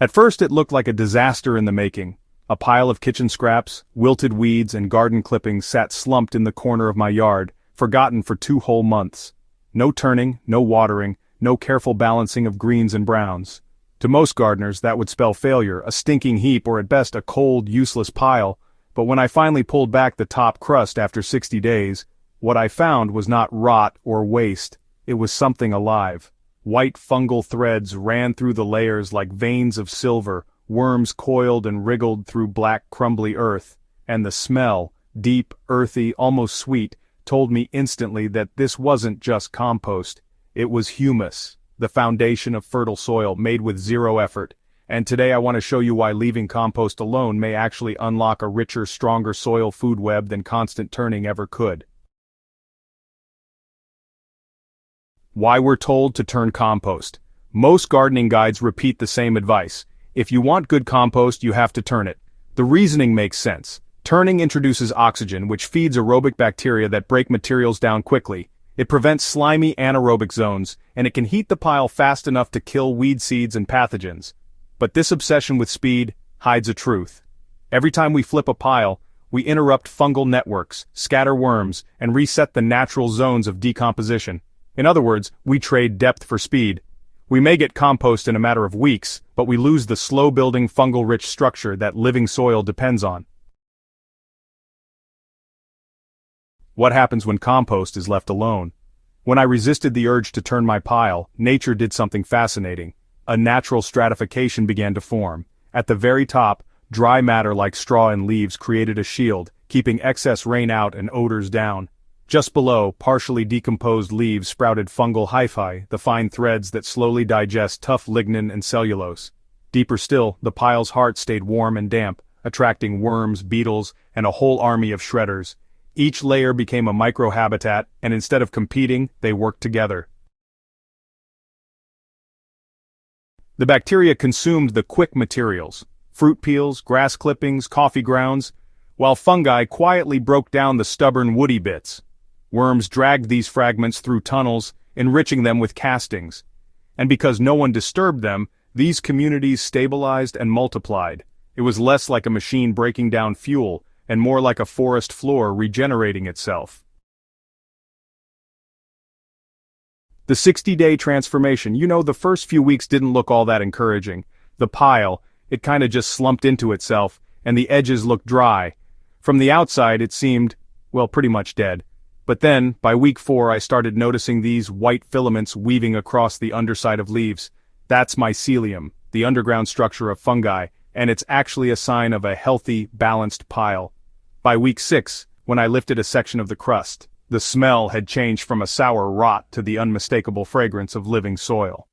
At first it looked like a disaster in the making. A pile of kitchen scraps, wilted weeds and garden clippings sat slumped in the corner of my yard, forgotten for 2 whole months. No turning, no watering, no careful balancing of greens and browns. To most gardeners that would spell failure, a stinking heap or at best a cold, useless pile, but when I finally pulled back the top crust after 60 days, what I found was not rot or waste, it was something alive. White fungal threads ran through the layers like veins of silver, worms coiled and wriggled through black crumbly earth, and the smell, deep, earthy, almost sweet, told me instantly that this wasn't just compost, it was humus, the foundation of fertile soil made with zero effort. And today I want to show you why leaving compost alone may actually unlock a richer, stronger soil food web than constant turning ever could. Why we're told to turn compost. Most gardening guides repeat the same advice. If you want good compost, you have to turn it. The reasoning makes sense. Turning introduces oxygen, which feeds aerobic bacteria that break materials down quickly. It prevents slimy anaerobic zones, and it can heat the pile fast enough to kill weed seeds and pathogens. But this obsession with speed hides a truth. Every time we flip a pile, we interrupt fungal networks, scatter worms, and reset the natural zones of decomposition. In other words, we trade depth for speed. We may get compost in a matter of weeks, but we lose the slow-building fungal-rich structure that living soil depends on. What happens when compost is left alone? When I resisted the urge to turn my pile, nature did something fascinating. A natural stratification began to form. At the very top, dry matter like straw and leaves created a shield, keeping excess rain out and odors down. Just below, partially decomposed leaves sprouted fungal hyphae, the fine threads that slowly digest tough lignin and cellulose. Deeper still, the pile's heart stayed warm and damp, attracting worms, beetles, and a whole army of shredders. Each layer became a microhabitat, and instead of competing, they worked together. The bacteria consumed the quick materials, fruit peels, grass clippings, coffee grounds, while fungi quietly broke down the stubborn woody bits. Worms dragged these fragments through tunnels, enriching them with castings. And because no one disturbed them, these communities stabilized and multiplied. It was less like a machine breaking down fuel, and more like a forest floor regenerating itself. The 60-day transformation. The first few weeks didn't look all that encouraging. The pile, it kinda just slumped into itself, and the edges looked dry. From the outside it seemed, well, pretty much dead. But then, by week 4 I started noticing these white filaments weaving across the underside of leaves. That's mycelium, the underground structure of fungi, and it's actually a sign of a healthy, balanced pile. By week 6, when I lifted a section of the crust, the smell had changed from a sour rot to the unmistakable fragrance of living soil.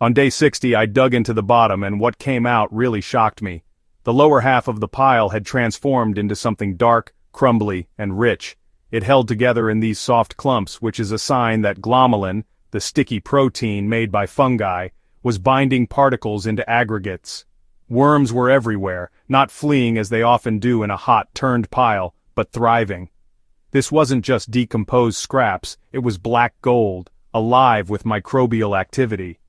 On day 60 I dug into the bottom, and what came out really shocked me. The lower half of the pile had transformed into something dark, crumbly, and rich. It held together in these soft clumps, which is a sign that glomalin, the sticky protein made by fungi, was binding particles into aggregates. Worms were everywhere, not fleeing as they often do in a hot, turned pile, but thriving. This wasn't just decomposed scraps, it was black gold, alive with microbial activity.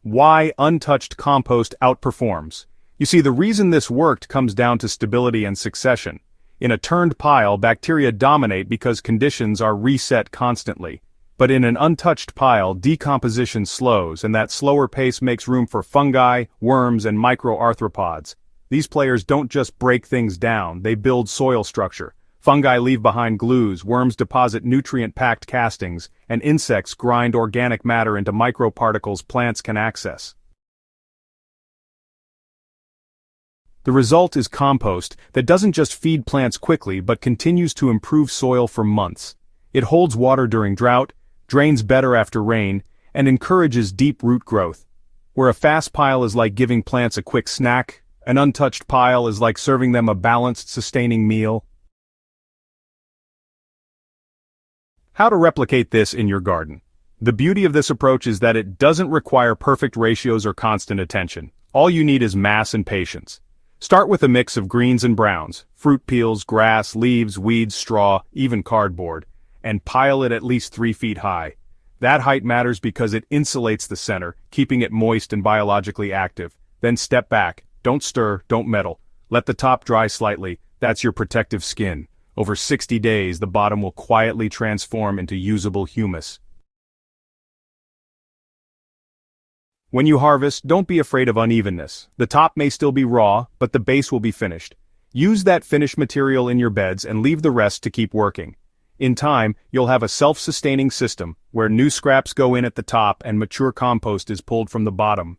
Why untouched compost outperforms. You see, the reason this worked comes down to stability and succession. In a turned pile, bacteria dominate because conditions are reset constantly. But in an untouched pile, decomposition slows, and that slower pace makes room for fungi, worms, and microarthropods. These players don't just break things down, they build soil structure. Fungi leave behind glues, worms deposit nutrient-packed castings, and insects grind organic matter into microparticles plants can access. The result is compost that doesn't just feed plants quickly but continues to improve soil for months. It holds water during drought, drains better after rain, and encourages deep root growth. Where a fast pile is like giving plants a quick snack, an untouched pile is like serving them a balanced, sustaining meal. How to replicate this in your garden. The beauty of this approach is that it doesn't require perfect ratios or constant attention. All you need is mass and patience. Start with a mix of greens and browns, fruit peels, grass, leaves, weeds, straw, even cardboard, and pile it at least 3 feet high. That height matters because it insulates the center, keeping it moist and biologically active. Then step back. Don't stir, don't meddle. Let the top dry slightly. That's your protective skin. Over 60 days, the bottom will quietly transform into usable humus. When you harvest, don't be afraid of unevenness. The top may still be raw, but the base will be finished. Use that finished material in your beds and leave the rest to keep working. In time, you'll have a self-sustaining system, where new scraps go in at the top and mature compost is pulled from the bottom.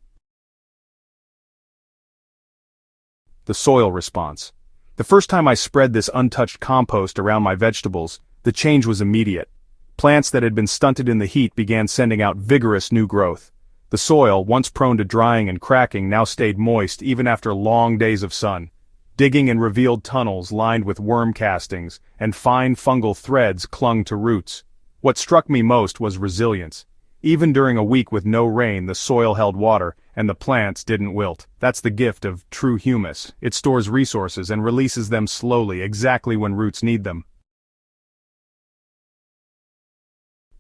The soil response. The first time I spread this untouched compost around my vegetables, the change was immediate. Plants that had been stunted in the heat began sending out vigorous new growth. The soil, once prone to drying and cracking, now stayed moist even after long days of sun. Digging and revealed tunnels lined with worm castings, and fine fungal threads clung to roots. What struck me most was resilience. Even during a week with no rain, the soil held water, and the plants didn't wilt. That's the gift of true humus. It stores resources and releases them slowly, exactly when roots need them.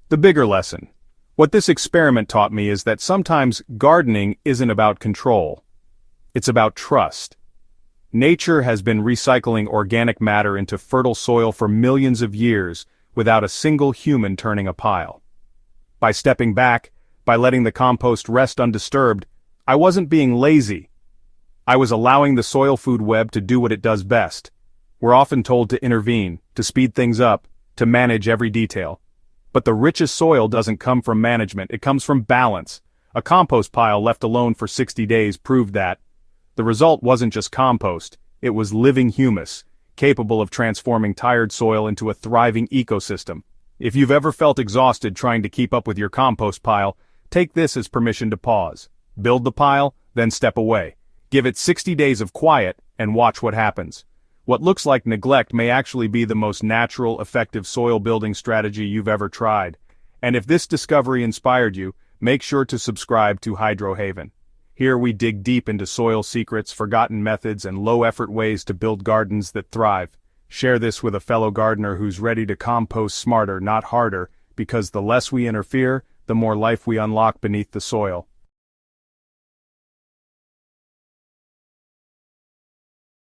The bigger lesson. What this experiment taught me is that sometimes gardening isn't about control. It's about trust. Nature has been recycling organic matter into fertile soil for millions of years without a single human turning a pile. By stepping back, by letting the compost rest undisturbed, I wasn't being lazy. I was allowing the soil food web to do what it does best. We're often told to intervene, to speed things up, to manage every detail. But the richest soil doesn't come from management, it comes from balance. A compost pile left alone for 60 days proved that. The result wasn't just compost, it was living humus, capable of transforming tired soil into a thriving ecosystem. If you've ever felt exhausted trying to keep up with your compost pile, take this as permission to pause. Build the pile, then step away. Give it 60 days of quiet, and watch what happens. What looks like neglect may actually be the most natural, effective soil building strategy you've ever tried. And if this discovery inspired you, make sure to subscribe to Hydro Haven. Here we dig deep into soil secrets, forgotten methods, and low-effort ways to build gardens that thrive. Share this with a fellow gardener who's ready to compost smarter, not harder, because the less we interfere, the more life we unlock beneath the soil.